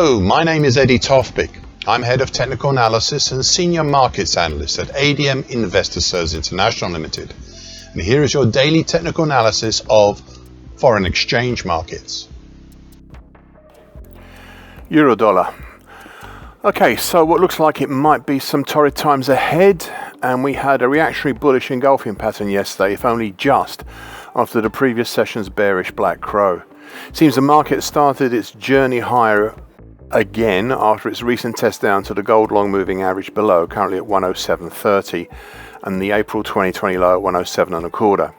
Hello, my name is Eddie Tofpik. I'm Head of Technical Analysis and Senior Markets Analyst at ADM Investor Services International Limited. And here is your daily technical analysis of foreign exchange markets. Euro dollar. Okay, so what looks like it might be some torrid times ahead, and we had a reactionary bullish engulfing pattern yesterday, if only just, after the previous session's bearish black crow. Seems the market started its journey higher again after its recent test down to the gold long moving average below, currently at 107.30, and the April 2020 low at 107.25.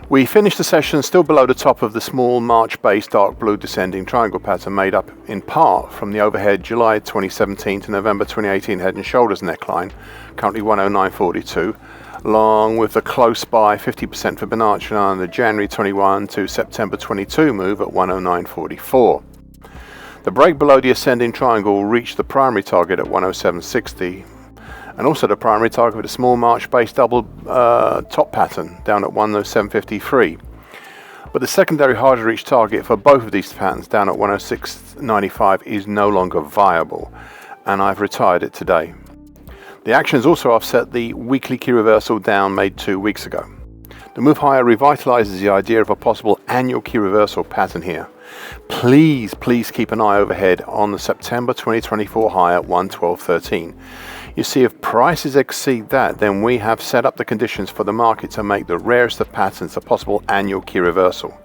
We finished the session still below the top of the small March-based dark blue descending triangle pattern made up in part from the overhead July 2017 to November 2018 head and shoulders neckline, currently 109.42, along with the close by 50% Fibonacci on the January 21 to September 22 move at 109.44. The break below the ascending triangle reached the primary target at 107.60, and also the primary target with a small March-based double top pattern down at 107.53. But the secondary hard to reach target for both of these patterns down at 106.95 is no longer viable, and I've retired it today. The actions also offset the weekly key reversal down made 2 weeks ago. The move higher revitalizes the idea of a possible annual key reversal pattern here. Please keep an eye overhead on the September 2024 high at 112.13. You see, if prices exceed that, then we have set up the conditions for the market to make the rarest of patterns a possible annual key reversal.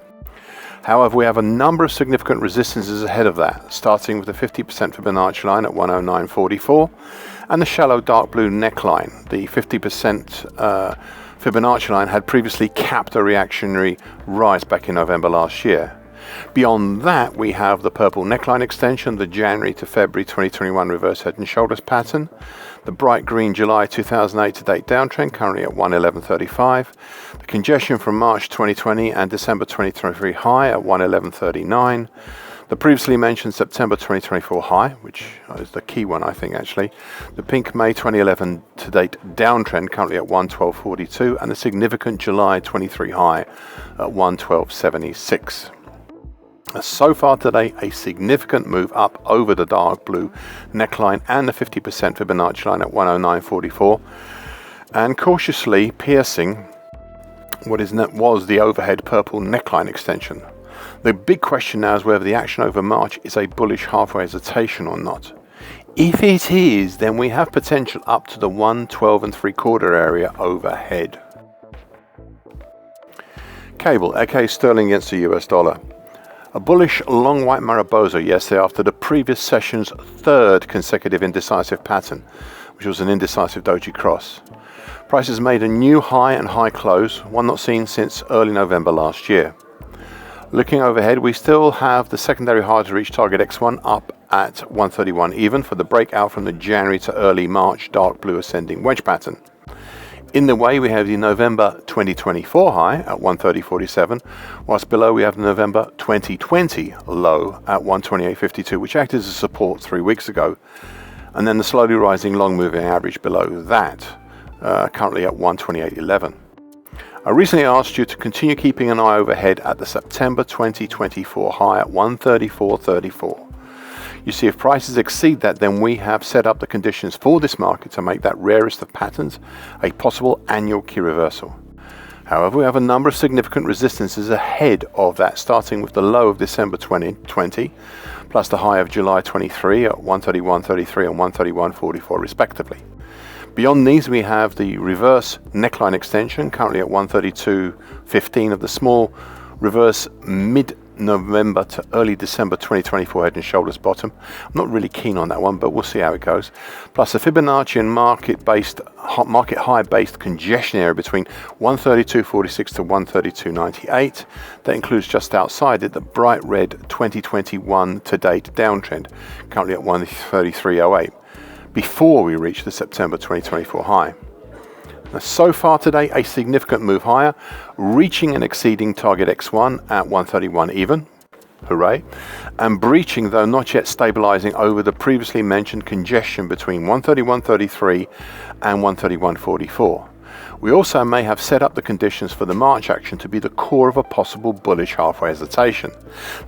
However, we have a number of significant resistances ahead of that, starting with the 50% Fibonacci line at 109.44 and the shallow dark blue neckline. The 50% Fibonacci line had previously capped a reactionary rise back in November last year. Beyond that, we have the purple neckline extension, the January to February 2021 reverse head and shoulders pattern, the bright green July 2008 to date downtrend, currently at 111.35, the congestion from March 2020 and December 2023 high at 111.39, the previously mentioned September 2024 high, which is the key one I think actually, the pink May 2011 to date downtrend, currently at 112.42, and the significant July 23 high at 112.76. So far today, a significant move up over the dark blue neckline and the 50% Fibonacci line at 109.44, and cautiously piercing what was the overhead purple neckline extension. The big question now is whether the action over March is a bullish halfway hesitation or not. If it is, then we have potential up to the 112.75 area overhead. Cable, aka sterling against the US dollar. A bullish long white Mariposa yesterday after the previous session's third consecutive indecisive pattern, which was an indecisive doji cross. Prices made a new high and high close, one not seen since early November last year. Looking overhead, we still have the secondary hard to reach target X1 up at 131 even for the breakout from the January to early March dark blue ascending wedge pattern. In the way, we have the November 2024 high at 130.47, whilst below we have the November 2020 low at 128.52, which acted as a support 3 weeks ago, and then the slowly rising long moving average below that, currently at 128.11. I recently asked you to continue keeping an eye overhead at the September 2024 high at 134.34. You see, if prices exceed that, then we have set up the conditions for this market to make that rarest of patterns a possible annual key reversal. However, we have a number of significant resistances ahead of that, starting with the low of December 2020, plus the high of July 23 at 131.33 and 131.44 respectively. Beyond these, we have the reverse neckline extension, currently at 132.15 of the small reverse mid-November to early December 2024 head and shoulders bottom. I'm not really keen on that one, but we'll see how it goes. Plus a Fibonacci and market high based congestion area between 132.46 to 132.98. That includes just outside it the bright red 2021 to date downtrend, currently at 133.08, before we reach the September 2024 high. Now, so far today, a significant move higher, reaching and exceeding target X1 at 131 even, hooray, and breaching, though not yet stabilizing, over the previously mentioned congestion between 131.33 and 131.44. we also may have set up the conditions for the March action to be the core of a possible bullish halfway hesitation.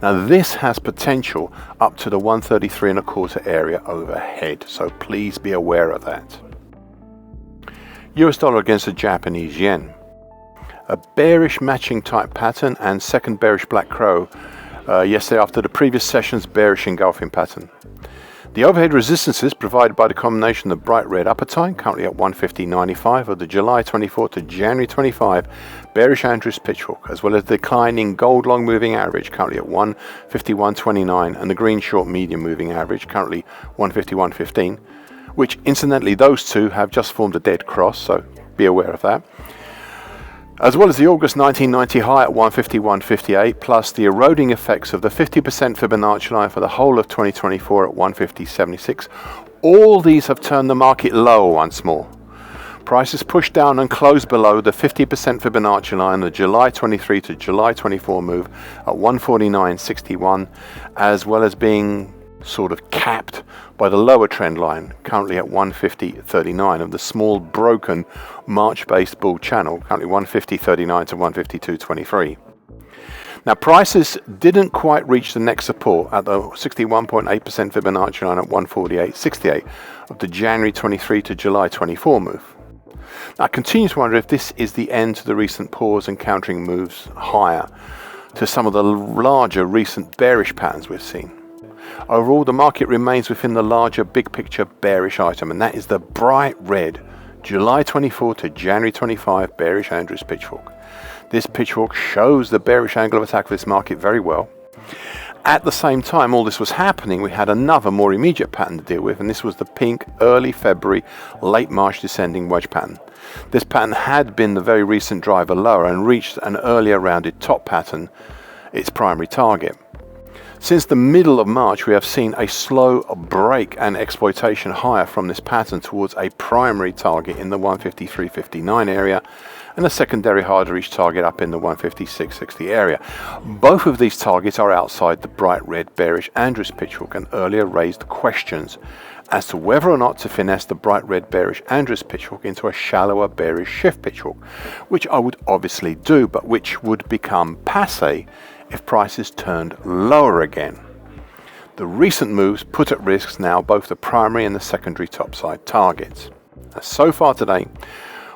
Now this has potential up to the 133.25 area overhead, so please be aware of that. US dollar against the Japanese yen. A bearish matching type pattern and second bearish black crow yesterday after the previous session's bearish engulfing pattern. The overhead resistances provided by the combination of the bright red upper time, currently at 150.95, of the July 24 to January 25 bearish Andrews pitchfork, as well as the declining gold long moving average, currently at 151.29, and the green short medium moving average, currently 151.15, which incidentally those two have just formed a dead cross, so be aware of that. As well as the August 1990 high at 151.58, plus the eroding effects of the 50% Fibonacci line for the whole of 2024 at 150.76, all these have turned the market lower once more. Prices pushed down and closed below the 50% Fibonacci line, the July 23 to July 24 move at 149.61, as well as being sort of capped by the lower trend line, currently at 150.39 of the small broken March-based bull channel, currently 150.39 to 152.23. Now prices didn't quite reach the next support at the 61.8% Fibonacci line at 148.68 of the January 23 to July 24 move. Now I continue to wonder if this is the end to the recent pause and countering moves higher to some of the larger recent bearish patterns we've seen. Overall, the market remains within the larger big picture bearish item, and that is the bright red July 24 to January 25 bearish Andrews pitchfork. This pitchfork shows the bearish angle of attack of this market very well. At the same time all this was happening, we had another more immediate pattern to deal with, and this was the pink early February, late March descending wedge pattern. This pattern had been the very recent driver lower and reached an earlier rounded top pattern, its primary target. Since the middle of March, we have seen a slow break and exploitation higher from this pattern towards a primary target in the 153.59 area and a secondary hard to reach target up in the 156.60 area. Both of these targets are outside the bright red bearish Andrews pitchfork and earlier raised questions as to whether or not to finesse the bright red bearish Andrews pitchfork into a shallower bearish shift pitchfork, which I would obviously do, but which would become passé if prices turned lower again. The recent moves put at risk now both the primary and the secondary topside targets. So far today,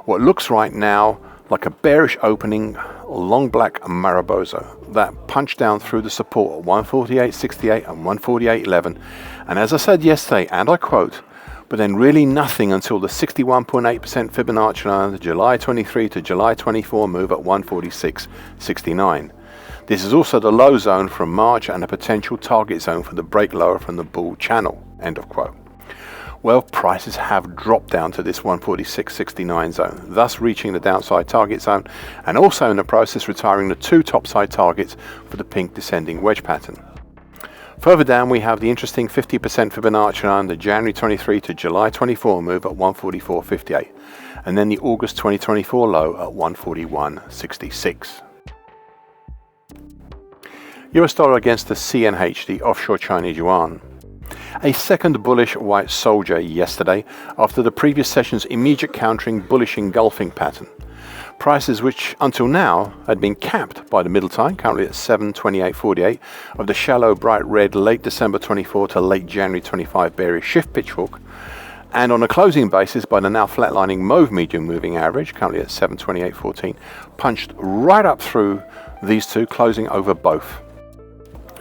what looks right now like a bearish opening long black Mariposa that punched down through the support at 148.68 and 148.11, and as I said yesterday, and I quote, but then really nothing until the 61.8% Fibonacci line, the July 23 to July 24 move at 146.69. This is also the low zone from March and a potential target zone for the break lower from the bull channel, end of quote. Well, prices have dropped down to this 146.69 zone, thus reaching the downside target zone and also in the process retiring the two topside targets for the pink descending wedge pattern. Further down we have the interesting 50% Fibonacci line, the January 23 to July 24 move at 144.58 and then the August 2024 low at 141.66. US dollar against the CNH, the offshore Chinese yuan. A second bullish white soldier yesterday after the previous session's immediate countering bullish engulfing pattern. Prices which until now had been capped by the middle time, currently at 728.48 of the shallow bright red late December 24 to late January 25 bearish shift pitchfork, and on a closing basis by the now flatlining mauve medium moving average, currently at 728.14, punched right up through these two, closing over both.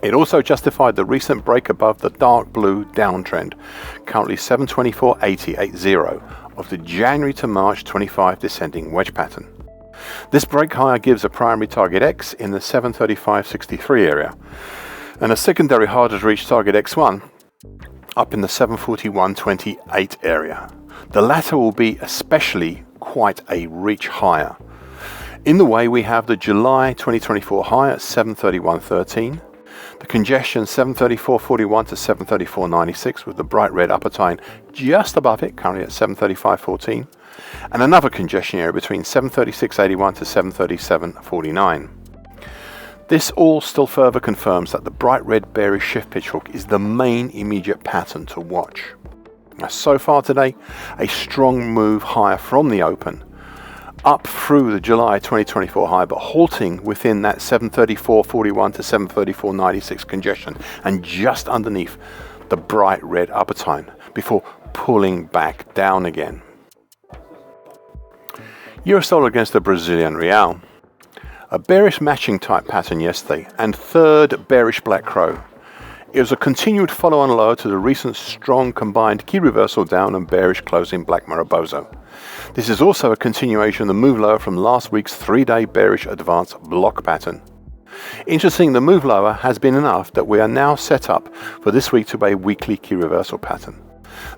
It also justified the recent break above the dark blue downtrend, currently 724.80 of the January to March 25 descending wedge pattern. This break higher gives a primary target X in the 735.63 area and a secondary harder to reach target X1 up in the 741.28 area. The latter will be especially quite a reach higher. In the way we have the July 2024 high at 731.13, the congestion 734.41 to 734.96 with the bright red upper time just above it, currently at 735.14, and another congestion area between 736.81 to 737.49. This all still further confirms that the bright red bearish shift pitchfork is the main immediate pattern to watch. Now, so far today, a strong move higher from the open, up through the July 2024 high, but halting within that 734.41 to 734.96 congestion and just underneath the bright red upper time before pulling back down again. US dollar against the Brazilian real. A bearish matching type pattern yesterday and third bearish black crow. It was a continued follow-on low to the recent strong combined key reversal down and bearish closing black Mariposa. This is also a continuation of the move lower from last week's 3-day bearish advance block pattern. Interesting, the move lower has been enough that we are now set up for this week to be a weekly key reversal pattern.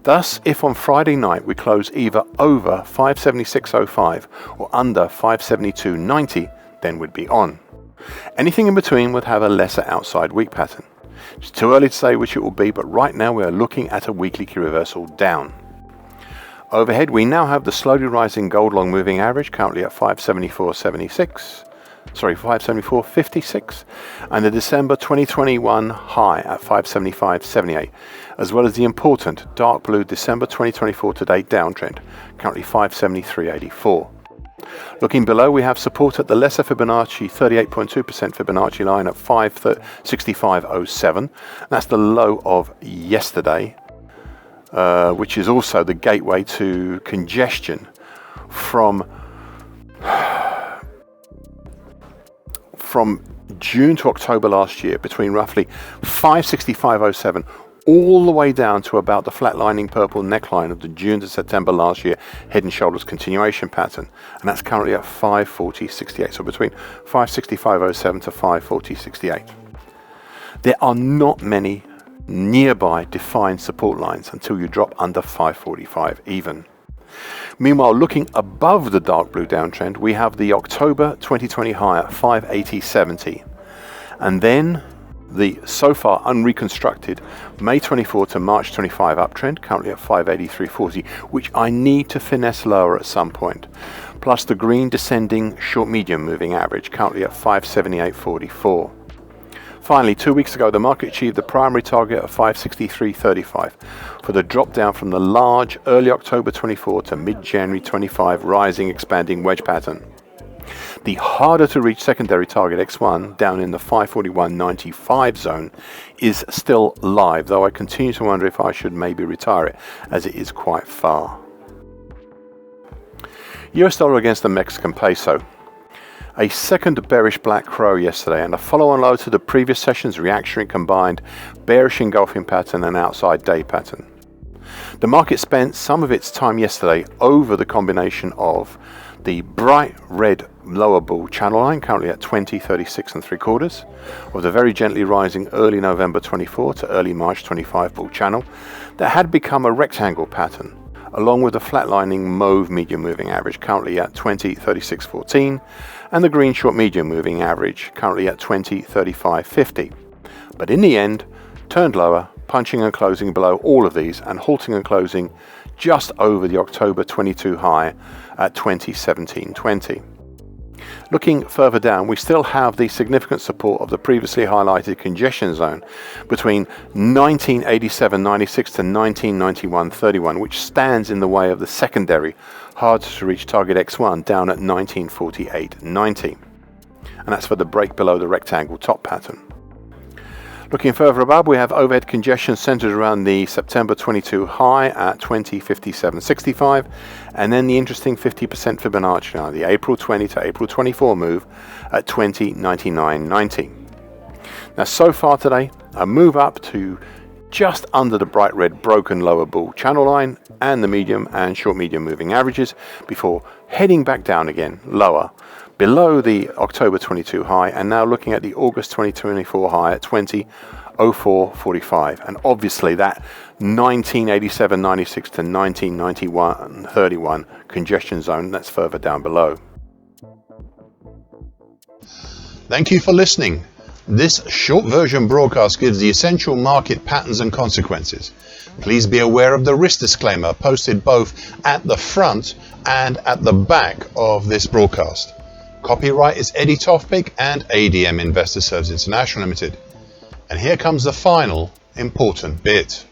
Thus, if on Friday night we close either over 576.05 or under 572.90, then we'd be on. Anything in between would have a lesser outside week pattern. It's too early to say which it will be, but right now we are looking at a weekly key reversal down. Overhead, we now have the slowly rising gold long moving average, currently at 574.56, and the December 2021 high at 575.78, as well as the important dark blue December 2024 to date downtrend, currently 573.84. Looking below, we have support at the lesser Fibonacci 38.2% Fibonacci line at 565.07. That's the low of yesterday, which is also the gateway to congestion from June to October last year, between roughly 565.07 all the way down to about the flatlining purple neckline of the June to September last year head and shoulders continuation pattern, and that's currently at 540.68, so between 565.07 to 540.68. There are not many nearby defined support lines until you drop under 545 even. Meanwhile, looking above the dark blue downtrend, we have the October 2020 high at 580.70, and then the so far unreconstructed May 24 to March 25 uptrend, currently at 583.40, which I need to finesse lower at some point, plus the green descending short medium moving average, currently at 578.44. Finally, 2 weeks ago, the market achieved the primary target of 563.35 for the drop down from the large early October 24 to mid-January 25 rising expanding wedge pattern. The harder to reach secondary target X1 down in the 541.95 zone is still live, though I continue to wonder if I should maybe retire it, as it is quite far. US dollar against the Mexican peso. A second bearish black crow yesterday and a follow-on low to the previous session's reactionary combined bearish engulfing pattern and outside day pattern. The market spent some of its time yesterday over the combination of the bright red lower bull channel line, currently at 20.36 3/4, of the very gently rising early November 24 to early March 25 bull channel that had become a rectangle pattern, along with the flatlining mauve medium moving average, currently at 20.3614, and the green short medium moving average, currently at 20.3550. But in the end, turned lower, punching and closing below all of these and halting and closing just over the October 22 high at 20.1720. Looking further down, we still have the significant support of the previously highlighted congestion zone between 1987.96 to 1991.31, which stands in the way of the secondary hard to reach target X1 down at 1948.90, and that's for the break below the rectangle top pattern. Looking further above, we have overhead congestion centered around the September 22 high at 20.5765, and then the interesting 50% Fibonacci line, the April 20 to April 24 move at 20.9990. Now, so far today, a move up to just under the bright red broken lower bull channel line and the medium and short medium moving averages before heading back down again lower below the October 22 high, and now looking at the August 2024 high at 20.0445, and obviously that 1987.96 to 1991.31 congestion zone that's further down below. Thank you for listening. This short version broadcast gives the essential market patterns and consequences. Please be aware of the risk disclaimer posted both at the front and at the back of this broadcast. Copyright is Eddie Tofpik and ADM Investor Services International Limited. And here comes the final important bit.